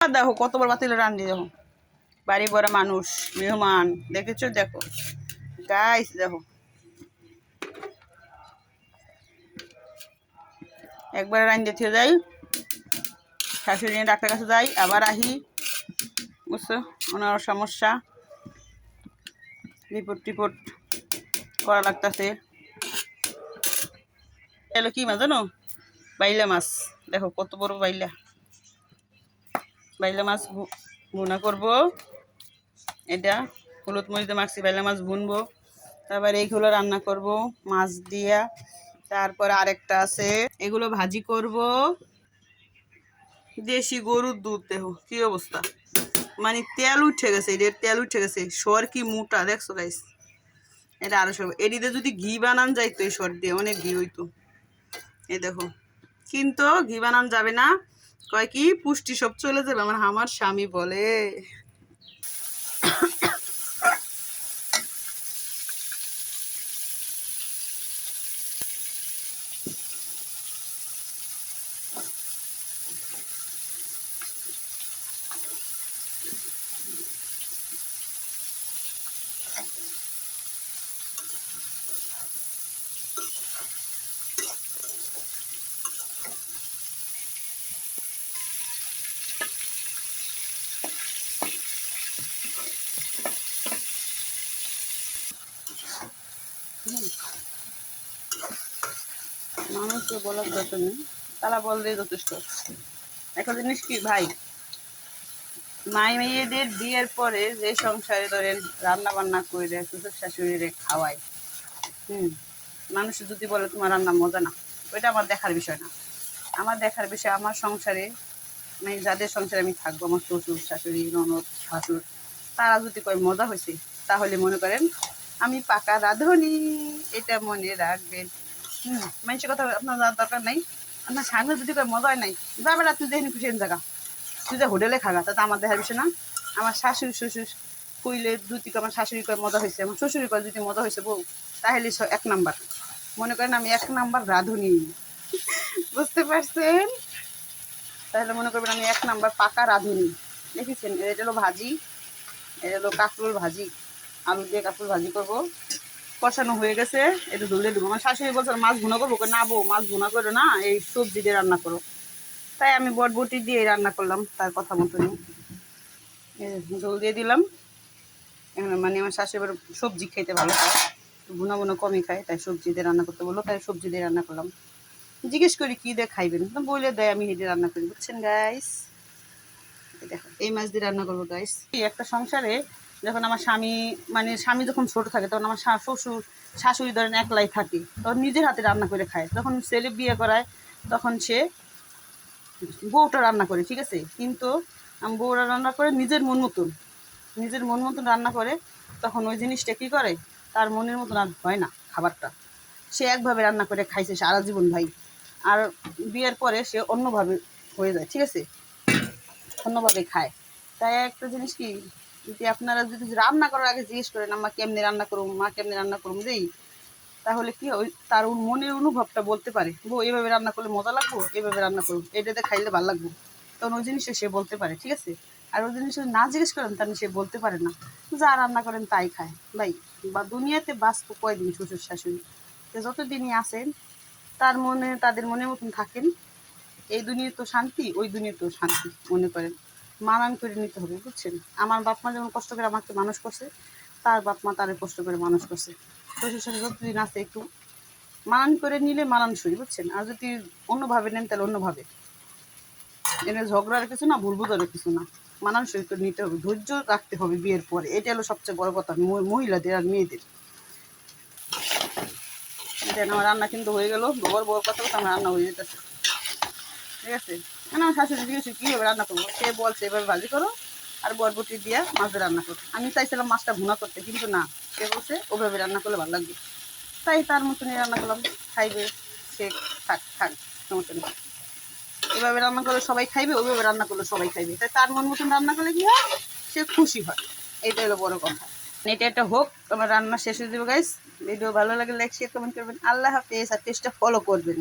দেখো কত বড় পাতিলে রান্ধি, দেখো বাড়ি ভরা মানুষ, মেহমান, দেখেছো? দেখো গাইস, দেখো একবার রান্ধে থেকে যাই, শাশুড়ি নিয়ে ডাক্তার কাছে যাই, আবার আহি, বুঝছো? ওনার সমস্যা, রিপোর্ট টিপোর্ট করা লাগতেছে। এলো কি মাছ জানো? বাইলা মাছ। দেখো কত বড় বাইলা। বাইলা মাছ ভুনা করবো। এটা হলুদ মরিচে মাখছি, বাইলা মাছ ভুনবো। তারপর এইগুলো রান্না করব মাছ দিয়া। তারপর আরেকটা আছে, এগুলো ভাজি করব। দেশি গরুর দুধ, দেখো কি অবস্থা, মানে তেল উঠে গেছে, এদের তেল উঠে গেছে। সর কি মোটা দেখছো গাইস? এটা আরো সব এদিকে যদি ঘি বানান যাইতো, এই সর দিয়ে অনেক ঘি হইতো। এই দেখো, কিন্তু ঘি বানান যাবে না, কয় কি পুষ্টি সব চলে যাবে। আমার স্বামী বলে। মানুষকে বলার দরকার নেই, তারা বললেই যথেষ্ট। একটা জিনিস কি ভাই, মেয়েদের বিয়ের পরে যে সংসারে ধরেন রান্না বান্না করে শ্বশুর শাশুড়িরে খাওয়ায়, মানুষ যদি বলে তোমার রান্না মজা না, ওইটা আমার দেখার বিষয় না। আমার দেখার বিষয় আমার সংসারে, মানে যাদের সংসারে আমি থাকবো, আমার শ্বশুর শাশুড়ি ননদ শাশুড়, তারা যদি কয় মজা হয়েছে, তাহলে মনে করেন আমি পাকা রাঁধুনি, এটা মনে রাখবেন। মানুষের কথা আপনার দরকার নাই। আপনার সামনে যদি কয় মজা হয় নাই, যাবে না, তুই দেখি খুশি জায়গা, তুই যে হোটেলে খাগা, তাতে আমার দেখার বিষয় না। আমার শাশুড়ি শ্বশুর কইলে দুটি, আমার শাশুড়ি কয় মজা হয়েছে, আমার শ্বশুরি কয় যদি মজা হয়েছে বউ, তাহলে 1 নাম্বার। মনে করেন আমি 1 নাম্বার রাঁধুনি, বুঝতে পারছেন? তাহলে মনে করবেন আমি 1 নাম্বার পাকা রাঁধুনি। দেখেছেন? এটা হলো ভাজি, এটা হলো কাঁকরোল ভাজি, আলু দিয়ে কাঁকরোল ভাজি করবো। কষানো হয়ে গেছে, একটু ধুলে দেবো। আমার শাশুড়ি বলছে মাছ ভুনা করবো, না বউ মাছ ভুনা করো না, এই সবজি দিয়ে রান্না করো। তাই আমি বটবটি দিয়ে রান্না করলাম তার কথা মতনই। ঝোল দিয়ে দিলাম। মানে আমার শাশুড়ি সবজি খেতে ভালো খায়, ভুনা ভুনা কমই খায়, তাই সবজি দিয়ে রান্না করতে বললো, তাই সবজি দিয়ে রান্না করলাম। জিজ্ঞেস করি কী দিয়ে খাইবেন, বলে দেয়, আমি হেঁটে রান্না করি, বুঝছেন গাইস? দেখো এই মাছ দিয়ে রান্না করবো গাইস। একটা সংসারে যখন আমার স্বামী, মানে স্বামী যখন ছোট থাকে, তখন আমার শ্বশুর শাশুড়ি ধরেন একলাই থাকে, তখন নিজের হাতে রান্না করে খায়। তখন ছেলে বিয়ে করায়, তখন সে বউটা রান্না করে, ঠিক আছে, কিন্তু বউরা রান্না করে নিজের মন মতন রান্না করে। তখন ওই জিনিসটা কী করে, তার মনের মতন আর হয় না খাবারটা। সে একভাবে রান্না করে খাইছে সারা জীবন ভাই, আর বিয়ের পরে সে অন্যভাবে হয়ে যায়, ঠিক আছে, অন্যভাবে খায়। তাই একটা জিনিস কি, যদি আপনারা যদি রান্না করার আগে জিজ্ঞেস করেন মা কেমনি রান্না করুম, মা কেমনি রান্না করুম যেই, তাহলে কি ওই তার মনের অনুভবটা বলতে পারে, বউ এভাবে রান্না করলে মজা লাগবো, এভাবে রান্না করুন, এটাতে খাইলে ভালো লাগবো, তখন ওই জিনিসটা সে বলতে পারে, ঠিক আছে। আর ওই জিনিস না জিজ্ঞেস করেন তাহলে সে বলতে পারে না, যা রান্না করেন তাই খায় ভাই। বা দুনিয়াতে বাঁচবো কয়দিন শ্বশুর শাশুড়ি, যতদিনই আসেন তাদের মনের মতন থাকেন। এই দুনিয়া তো শান্তি, ওই দুনিয়া তো শান্তি, মনে করেন মানান করে নিতে হবে, বুঝছেন? আমার বাপ মা যেমন কষ্ট করে আমাকে মানুষ করছে, তার বাপ মা তারে কষ্ট করে মানুষ করছে। শ্বশুর শাশুড়ি যতদিন আছে একটু মানান করে নিলে মানানসই, বুঝছেন? আর যদি অন্যভাবে নেন তাহলে অন্যভাবে, এনে ঝগড়ার কিছু না, ভুল বুঝার কিছু না, মানানসই করে নিতে হবে, ধৈর্য রাখতে হবে বিয়ের পরে। এটা হলো সবচেয়ে বড় কথা মহিলাদের আর মেয়েদের। এটা আমার রান্না কিন্তু হয়ে গেল, বড় কথা আমার রান্না হয়ে যেতেছে, ঠিক আছে। না শাশুড়ি জিজ্ঞেস কীভাবে রান্না করবো, সে বলছে এভাবে ভাজি করো আর বরবটি দিয়ে মাছ রান্না করো। আমি চাইছিলাম মাছটা ভুনা করতে, কিন্তু না, সে বলছে ওভাবে রান্না করলে ভালো লাগবে। তাই তার মতনই রান্না করলাম, খাইবে সে, থাক সমস্যা নেই। এভাবে রান্না করলে সবাই খাইবে, ওইভাবে রান্না করলে সবাই খাইবে, তাই তার মন মতন রান্না করলে কি হয়, সে খুশি হয়। এইটা হলো বড় কথা। এটা একটা হোক, আমার রান্না শেষ হয়ে দেবো গাইস। ভিডিও ভালো লাগে লাইক শেয়ার কমেন্ট করবেন। আল্লাহ হাফেজ, আর টেস্টটা ফলো করবেন।